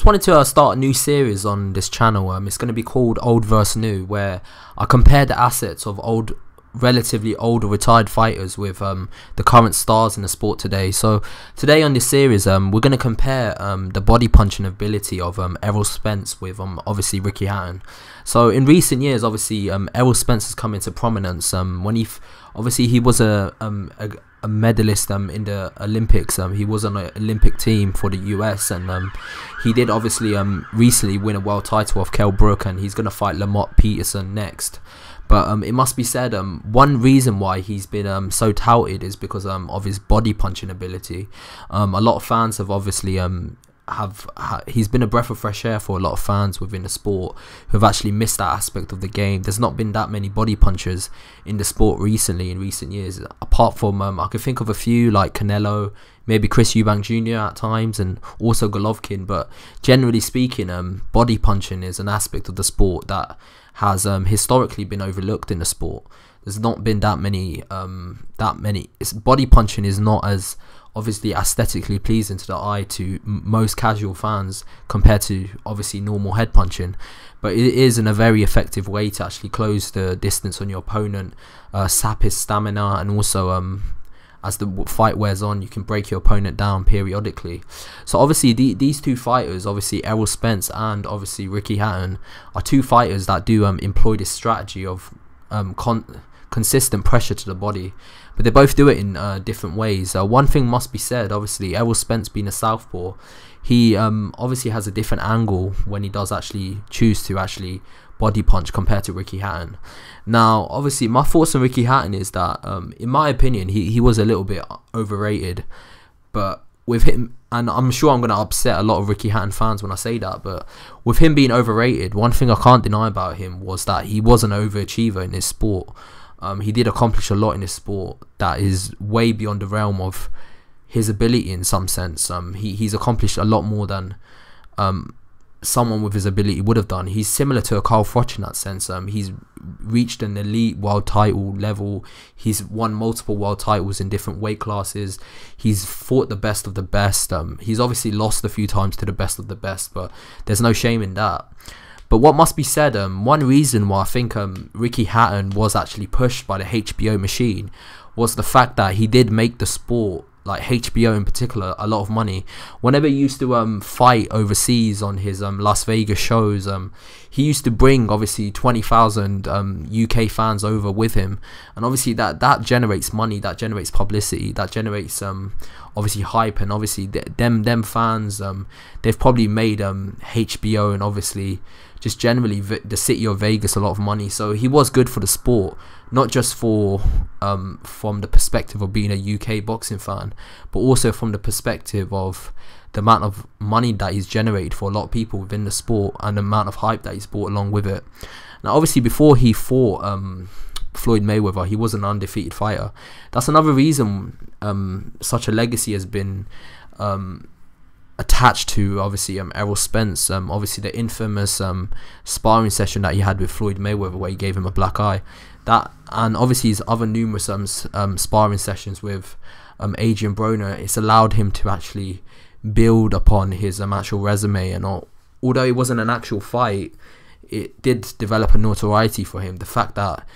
wanted to start a new series on this channel. It's going to be called Old vs New, where I compare the assets of relatively old or retired fighters with the current stars in the sport today. So today on this series, we're going to compare the body punching ability of ERROL Spence with obviously Ricky Hatton. So in recent years, obviously ERROL Spence has come into prominence when he was a medalist in the Olympics. He was on an Olympic team for the US, and he did obviously recently win a world title off Kell Brook, and he's going to fight Lamont Peterson next. But it must be said, one reason why he's been so touted is because of his body punching ability. A lot of fans have obviously he's been a breath of fresh air for a lot of fans within the sport who have actually missed that aspect of the game. There's not been that many body punchers in the sport recently, in recent years, apart from I could think of a few like Canelo, maybe Chris Eubank Jr. at times, and also Golovkin. But generally speaking, body punching is an aspect of the sport that has historically been overlooked in the sport. There's not been that many body punching is not as obviously aesthetically pleasing to the eye to most casual fans compared to obviously normal head punching, but it is in a very effective way to actually close the distance on your opponent, sap his stamina, and also as the fight wears on, you can break your opponent down periodically. So obviously these two fighters, obviously ERROL Spence and obviously Ricky Hatton, are two fighters that do employ this strategy of consistent pressure to the body, but they both do it in different ways. One thing must be said, obviously ERROL Spence being a southpaw, he obviously has a different angle when he does actually choose to actually body punch compared to Ricky Hatton. Now obviously my thoughts on Ricky Hatton is that in my opinion he was a little bit overrated, but with him, and I'm sure I'm going to upset a lot of Ricky Hatton fans when I say that, but with him being overrated, one thing I can't deny about him was that he was an overachiever in his sport. He did accomplish a lot in his sport that is way beyond the realm of his ability in some sense. He's accomplished a lot more than someone with his ability would have done. He's similar to a Carl Froch in that sense. He's reached an elite world title level. He's won multiple world titles in different weight classes. He's fought the best of the best. He's obviously lost a few times to the best of the best, but there's no shame in that. But what must be said, one reason why I think Ricky Hatton was actually pushed by the HBO machine was the fact that he did make the sport, like HBO in particular, a lot of money. Whenever he used to fight overseas on his Las Vegas shows, he used to bring obviously 20,000 UK fans over with him, and obviously that generates money, that generates publicity, that generates obviously hype, and obviously them fans, they've probably made HBO and obviously just generally the city of Vegas a lot of money. So he was good for the sport, not just for from the perspective of being a UK boxing fan, but also from the perspective of the amount of money that he's generated for a lot of people within the sport and the amount of hype that he's brought along with it. Now obviously before he fought Floyd Mayweather, he was an undefeated fighter. That's another reason such a legacy has been attached to obviously ERROL Spence. Obviously the infamous sparring session that he had with Floyd Mayweather where he gave him a black eye, that, and obviously his other numerous sparring sessions with Adrian Broner, it's allowed him to actually build upon his actual resume. And although it wasn't an actual fight, it did develop a notoriety for him. The fact that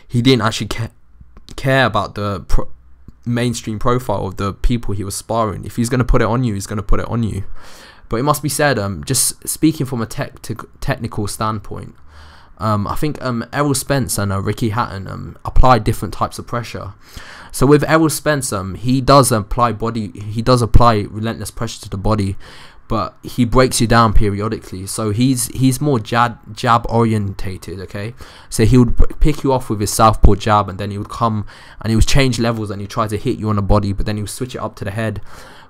he didn't actually care about the mainstream profile of the people he was sparring. If he's going to put it on you, he's going to put it on you. But it must be said, just speaking from a technical standpoint, I think ERROL Spence and Ricky Hatton apply different types of pressure. So with ERROL Spence, he does apply relentless pressure to the body, but he breaks you down periodically. So he's more jab orientated, okay? So he would pick you off with his southpaw jab, and then he would come and he would change levels and he would try to hit you on the body, but then he would switch it up to the head.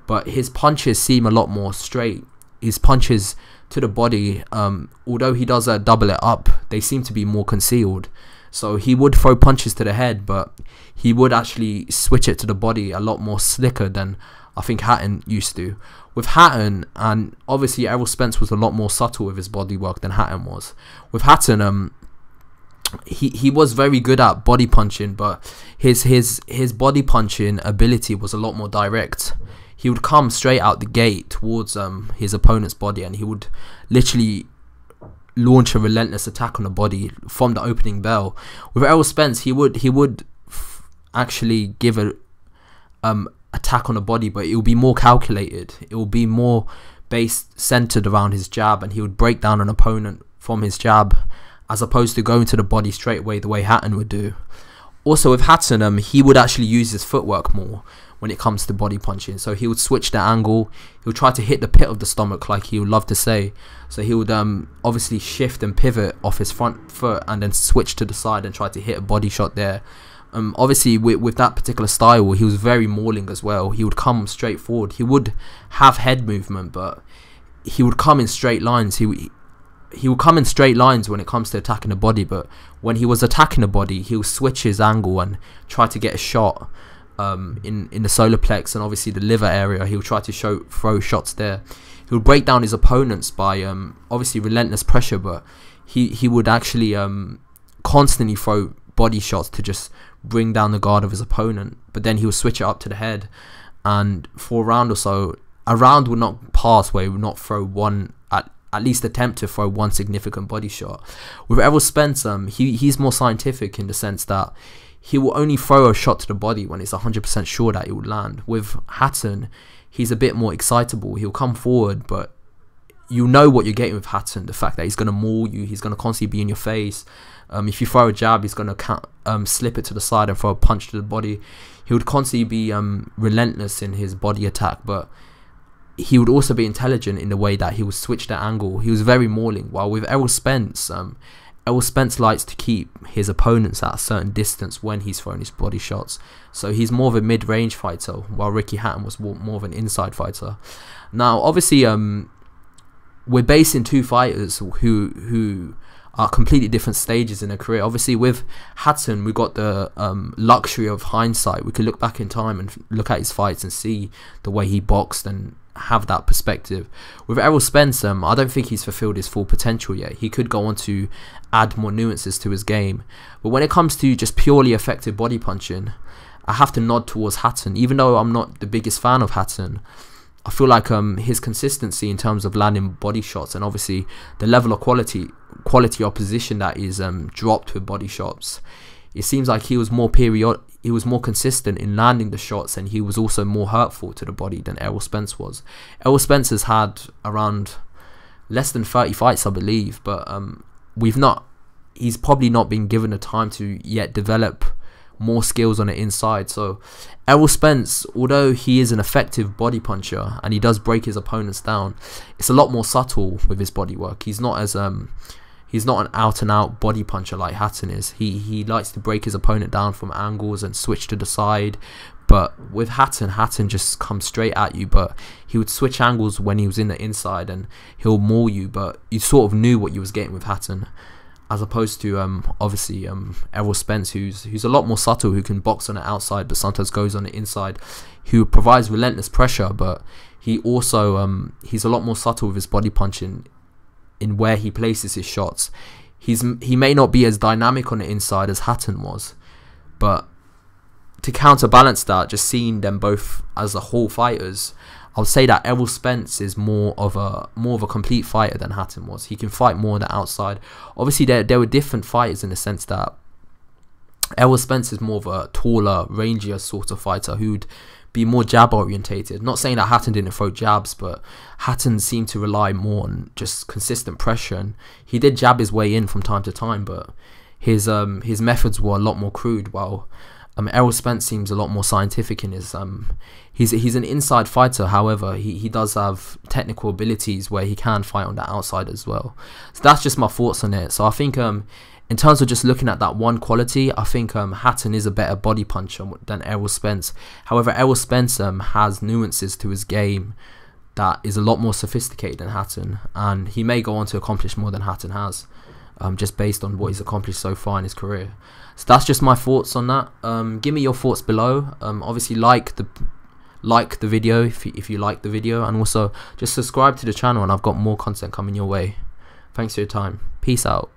But his punches seem a lot more straight. His punches to the body, although he does double it up, they seem to be more concealed. So he would throw punches to the head, but he would actually switch it to the body a lot more slicker than I think Hatton used to. With Hatton, and obviously ERROL Spence was a lot more subtle with his body work than Hatton was. With Hatton, he was very good at body punching, but his body punching ability was a lot more direct. he would come straight out the gate towards his opponent's body, and he would literally launch a relentless attack on the body from the opening bell. With Errol Spence, he would actually give a attack on the body, but it will be more calculated. It will be more centered around his jab, and he would break down an opponent from his jab, as opposed to going to the body straight away the way Hatton would do. Also with Hatton, he would actually use his footwork more when it comes to body punching. So he would switch the angle. He would try to hit the pit of the stomach, like he would love to say. So he would obviously shift and pivot off his front foot and then switch to the side and try to hit a body shot there. Obviously with that particular style, he was very mauling as well. He would come straight forward. He would have head movement, but he would come in straight lines. He would come in straight lines when it comes to attacking the body, but when he was attacking the body, he would switch his angle and try to get a shot in the solar plex and obviously the liver area. He would try to throw shots there. He would break down his opponents by obviously relentless pressure, but he would actually constantly throw body shots to just bring down the guard of his opponent. But then he would switch it up to the head, and for a round or so, a round would not pass where he would not throw one, at least attempt to throw one significant body shot. With Errol Spence, he's more scientific in the sense that he will only throw a shot to the body when it's 100% sure that it would land. With Hatton, he's a bit more excitable. He'll come forward, but you know what you're getting with Hatton. The fact that he's going to maul you, he's going to constantly be in your face. If you throw a jab, he's going to slip it to the side and throw a punch to the body. He would constantly be relentless in his body attack, but he would also be intelligent in the way that he would switch the angle. He was very mauling. While with Errol Spence likes to keep his opponents at a certain distance when he's throwing his body shots. So he's more of a mid-range fighter, while Ricky Hatton was more of an inside fighter. Now, obviously, we're basing two fighters who are completely different stages in their career. Obviously, with Hatton, we got the luxury of hindsight. We could look back in time and look at his fights and see the way he boxed and have that perspective. With Errol Spence, I don't think he's fulfilled his full potential yet. He could go on to add more nuances to his game, but when it comes to just purely effective body punching, I have to nod towards Hatton. Even though I'm not the biggest fan of Hatton, I feel like his consistency in terms of landing body shots, and obviously the level of quality opposition that is dropped with body shots, it seems like he was more consistent in landing the shots, and he was also more hurtful to the body than Errol Spence was. Errol Spence has had around less than 30 fights, I believe, but he's probably not been given the time to yet develop more skills on the inside. So Errol Spence, although he is an effective body puncher and he does break his opponents down, it's a lot more subtle with his body work. He's not an out and out body puncher like Hatton is. He likes to break his opponent down from angles and switch to the side. But with Hatton just comes straight at you, but he would switch angles when he was in the inside and he'll maul you, but you sort of knew what you was getting with Hatton, as opposed to obviously Errol Spence, who's a lot more subtle, who can box on the outside but sometimes goes on the inside, who provides relentless pressure, but he also he's a lot more subtle with his body punching in where he places his shots. He may not be as dynamic on the inside as Hatton was, but to counterbalance that, just seeing them both as a whole fighters, I would say that Errol Spence is more of a complete fighter than Hatton was. He can fight more on the outside. Obviously, there were different fighters in the sense that Errol Spence is more of a taller, rangier sort of fighter who'd be more jab orientated. Not saying that Hatton didn't throw jabs, but Hatton seemed to rely more on just consistent pressure, and he did jab his way in from time to time, but his methods were a lot more crude, while Errol Spence seems a lot more scientific in his he's an inside fighter. However, he does have technical abilities where he can fight on the outside as well. So that's just my thoughts on it. So I think in terms of just looking at that one quality, I think Hatton is a better body puncher than Errol Spence. However, Errol Spence has nuances to his game that is a lot more sophisticated than Hatton, and he may go on to accomplish more than Hatton has, just based on what he's accomplished so far in his career. So that's just my thoughts on that. Give me your thoughts below. Obviously like the video if you like the video, and also just subscribe to the channel, and I've got more content coming your way. Thanks for your time. Peace out.